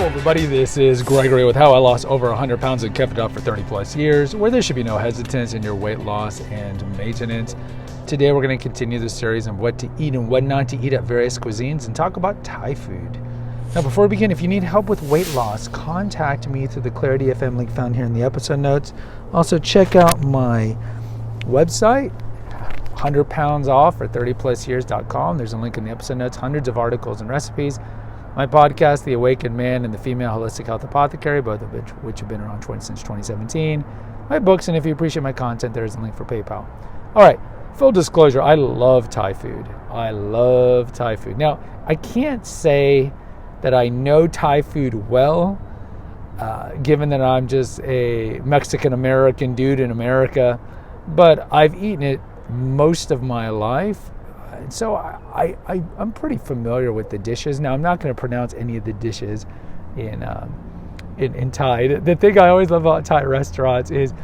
Everybody, this is Gregory with How I Lost Over 100 Pounds and Kept It Up for 30 plus years, where there should be no hesitance in your weight loss and maintenance. Today we're going to continue the series on what to eat and what not to eat at various cuisines and talk about Thai food. Now before we begin, if you need help with weight loss, contact me through the Clarity FM link found here in the episode notes. Also check out my website, 100 pounds off for 30plusyears.com. There's a link in the episode notes, hundreds of articles and recipes. My podcast, The Awakened Man and the Female Holistic Health Apothecary, both of which have been around since 2017. My books, and if you appreciate my content, there is a link for PayPal. All right, full disclosure, I love Thai food. Now, I can't say that I know Thai food well, given that I'm just a Mexican-American dude in America, but I've eaten it most of my life. So I'm pretty familiar with the dishes. Now, I'm not going to pronounce any of the dishes in Thai. The thing I always love about Thai restaurants is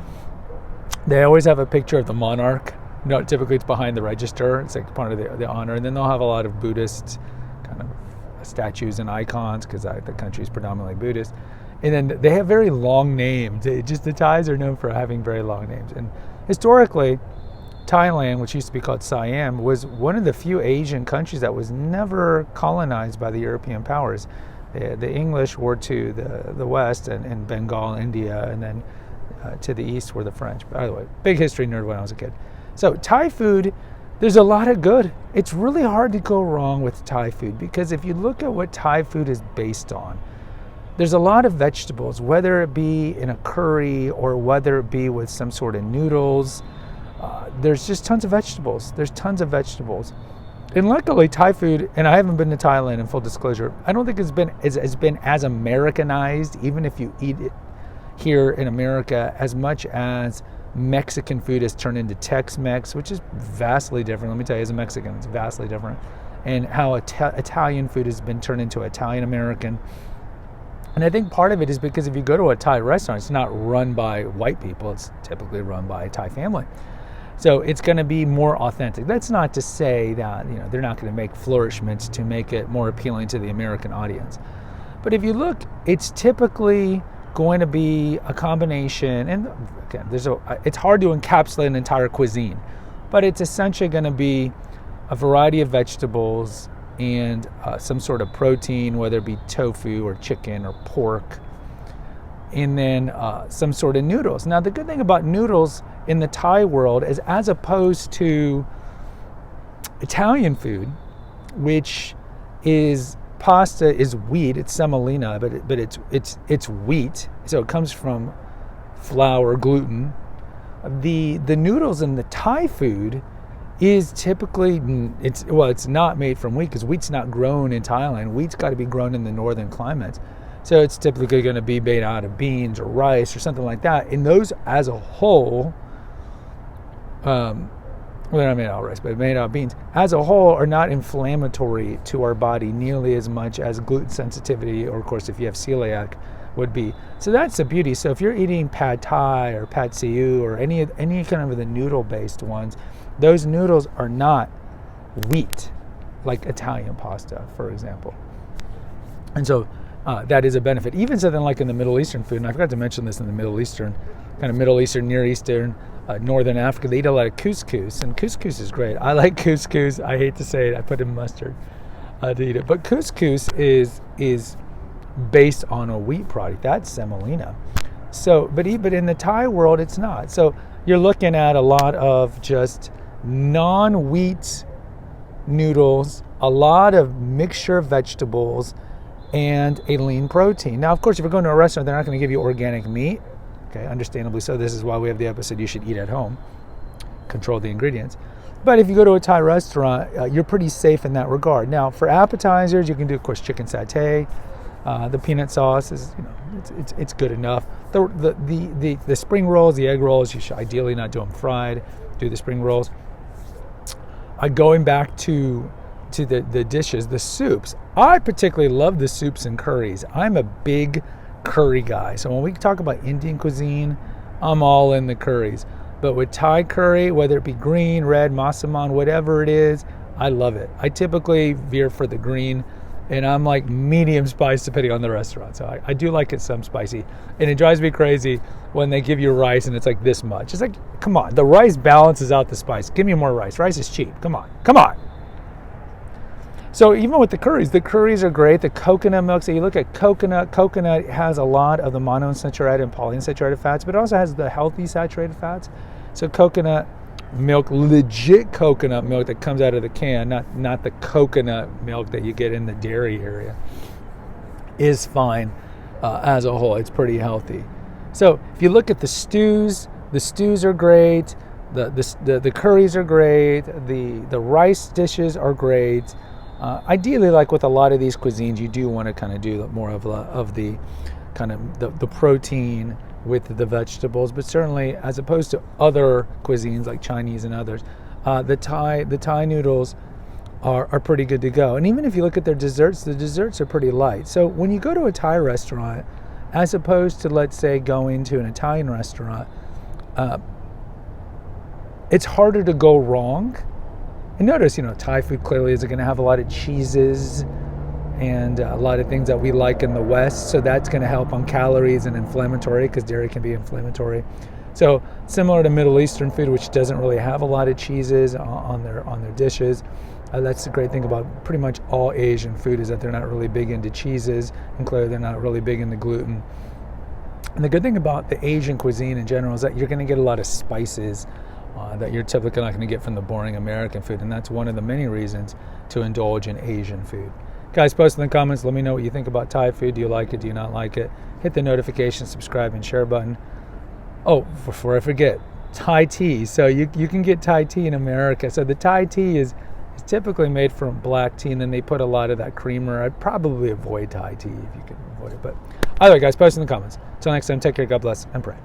they always have a picture of the monarch. No, typically it's behind the register. It's like part of the honor. And then they'll have a lot of Buddhist kind of statues and icons because the country is predominantly Buddhist. And then they have very long names. The Thais are known for having very long names. And historically, Thailand, which used to be called Siam, was one of the few Asian countries that was never colonized by the European powers. The English were to the west and Bengal, India, and then to the east were the French. By the way, big history nerd when I was a kid. So Thai food, there's a lot of good. It's really hard to go wrong with Thai food because if you look at what Thai food is based on, there's a lot of vegetables, whether it be in a curry or whether it be with some sort of noodles. There's just tons of vegetables. And luckily, Thai food, and I haven't been to Thailand in full disclosure, I don't think it's been as Americanized, even if you eat it here in America, as much as Mexican food has turned into Tex-Mex, which is vastly different. Let me tell you, as a Mexican, it's vastly different. And how Italian food has been turned into Italian-American. And I think part of it is because if you go to a Thai restaurant, it's not run by white people, it's typically run by a Thai family. So it's going to be more authentic. That's not to say that they're not going to make flourishments to make it more appealing to the American audience. But if you look, it's typically going to be a combination, and again, it's hard to encapsulate an entire cuisine, but it's essentially going to be a variety of vegetables and some sort of protein, whether it be tofu or chicken or pork, and then some sort of noodles. Now, the good thing about noodles in the Thai world is, as opposed to Italian food, which is pasta is wheat, it's semolina, but it's wheat, so it comes from flour, gluten. The noodles in the Thai food is typically it's not made from wheat because wheat's not grown in Thailand. Wheat's got to be grown in the northern climates. So it's typically going to be made out of beans or rice or something like that. And those as a whole, they're not made out of rice, but made out of beans, as a whole are not inflammatory to our body nearly as much as gluten sensitivity, or of course if you have celiac, would be. So that's the beauty. So if you're eating pad thai or pad siu or any kind of the noodle-based ones, those noodles are not wheat, like Italian pasta, for example. And so that is a benefit. Even something like in the Middle Eastern food, and I forgot to mention this in the Middle Eastern, Near Eastern, Northern Africa, they eat a lot of couscous, and couscous is great. I like couscous. I hate to say it, I put in mustard to eat it. But couscous is based on a wheat product. That's semolina. So, but in the Thai world, it's not. So you're looking at a lot of just non-wheat noodles, a lot of mixture of vegetables, and a lean protein. Now, of course, if you're going to a restaurant, they're not going to give you organic meat. Okay, understandably so. This is why we have the episode, You Should Eat at Home. Control the ingredients. But if you go to a Thai restaurant, you're pretty safe in that regard. Now, for appetizers, you can do, of course, chicken satay. The peanut sauce is, it's good enough. The spring rolls, the egg rolls, you should ideally not do them fried. Do the spring rolls. Going back to the dishes, the soups. I particularly love the soups and curries. I'm a big curry guy. So when we talk about Indian cuisine, I'm all in the curries. But with Thai curry, whether it be green, red, massaman, whatever it is, I love it. I typically veer for the green. and I'm like medium spice depending on the restaurant. So I do like it some spicy, and it drives me crazy when they give you rice and it's like this much. It's like, come on, the rice balances out the spice. Give me more rice. Rice is cheap. Come on. So even with the curries are great. The coconut milk, so you look at coconut has a lot of the monounsaturated and polyunsaturated fats, but it also has the healthy saturated fats. So coconut milk, legit coconut milk that comes out of the can, not the coconut milk that you get in the dairy area, is fine as a whole. It's pretty healthy. So if you look at the stews are great. The curries are great. The rice dishes are great. Ideally, like with a lot of these cuisines, you do want to kind of do more of the kind of the protein with the vegetables, but certainly as opposed to other cuisines like Chinese and others, the Thai noodles are pretty good to go. And even if you look at their desserts, the desserts are pretty light. So when you go to a Thai restaurant, as opposed to, let's say, going to an Italian restaurant, it's harder to go wrong. And notice, Thai food clearly is going to have a lot of cheeses and a lot of things that we like in the West. So that's going to help on calories and inflammatory, because dairy can be inflammatory. So similar to Middle Eastern food, which doesn't really have a lot of cheeses on their dishes. That's the great thing about pretty much all Asian food, is that they're not really big into cheeses, and clearly they're not really big into gluten. And the good thing about the Asian cuisine in general is that you're going to get a lot of spices that you're typically not going to get from the boring American food, and that's one of the many reasons to indulge in Asian food. Guys, post in the comments. Let me know what you think about Thai food. Do you like it? Do you not like it? Hit the notification, subscribe, and share button. Oh, before I forget, Thai tea. So you can get Thai tea in America. So the Thai tea is typically made from black tea, and then they put a lot of that creamer. I'd probably avoid Thai tea if you can avoid it. But either way, guys, post in the comments. Until next time, take care, God bless, and pray.